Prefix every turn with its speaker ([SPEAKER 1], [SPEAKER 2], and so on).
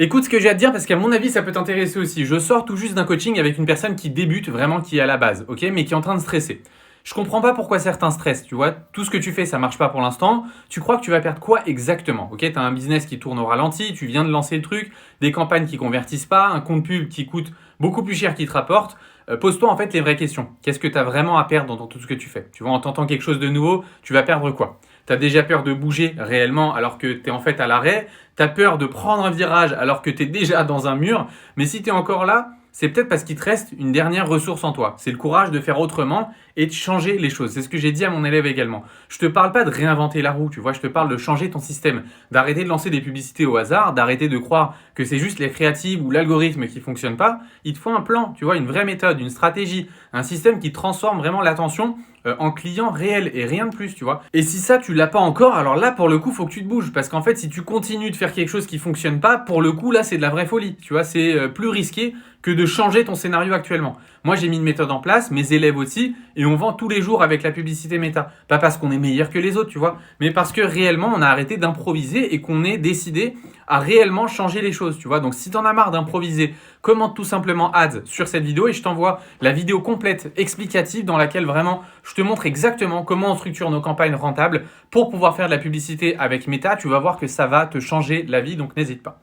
[SPEAKER 1] Écoute ce que j'ai à te dire parce qu'à mon avis, ça peut t'intéresser aussi. Je sors tout juste d'un coaching avec une personne qui débute vraiment, qui est à la base, ok, mais qui est en train de stresser. Je comprends pas pourquoi certains stressent, tu vois. Tout ce que tu fais, ça marche pas pour l'instant. Tu crois que tu vas perdre quoi exactement? Ok, tu as un business qui tourne au ralenti, tu viens de lancer le truc, des campagnes qui convertissent pas, un compte pub qui coûte beaucoup plus cher qu'il te rapporte. Pose-toi en fait les vraies questions. Qu'est-ce que tu as vraiment à perdre dans tout ce que tu fais? Tu vois, en tentant quelque chose de nouveau, tu vas perdre quoi? Tu as déjà peur de bouger réellement alors que tu es en fait à l'arrêt. Tu as peur de prendre un virage alors que tu es déjà dans un mur. Mais si tu es encore là, c'est peut-être parce qu'il te reste une dernière ressource en toi. C'est le courage de faire autrement et de changer les choses. C'est ce que j'ai dit à mon élève également. Je te parle pas de réinventer la roue, tu vois, je te parle de changer ton système, d'arrêter de lancer des publicités au hasard, d'arrêter de croire que c'est juste les créatives ou l'algorithme qui fonctionne pas. Il te faut un plan, tu vois, une vraie méthode, une stratégie, un système qui transforme vraiment l'attention en client réel et rien de plus, tu vois. Et si ça, tu l'as pas encore, alors là, pour le coup, faut que tu te bouges. Parce qu'en fait, si tu continues de faire quelque chose qui fonctionne pas, pour le coup, là, c'est de la vraie folie. Tu vois, c'est plus risqué que de changer ton scénario actuellement. Moi, j'ai mis une méthode en place, mes élèves aussi, et on vend tous les jours avec la publicité méta. Pas parce qu'on est meilleur que les autres, tu vois, mais parce que réellement, on a arrêté d'improviser et qu'on est décidé à réellement changer les choses, tu vois. Donc, si t'en as marre d'improviser, commente tout simplement ads sur cette vidéo et je t'envoie la vidéo complète explicative dans laquelle vraiment je te montre exactement comment on structure nos campagnes rentables pour pouvoir faire de la publicité avec Meta. Tu vas voir que ça va te changer la vie, donc n'hésite pas.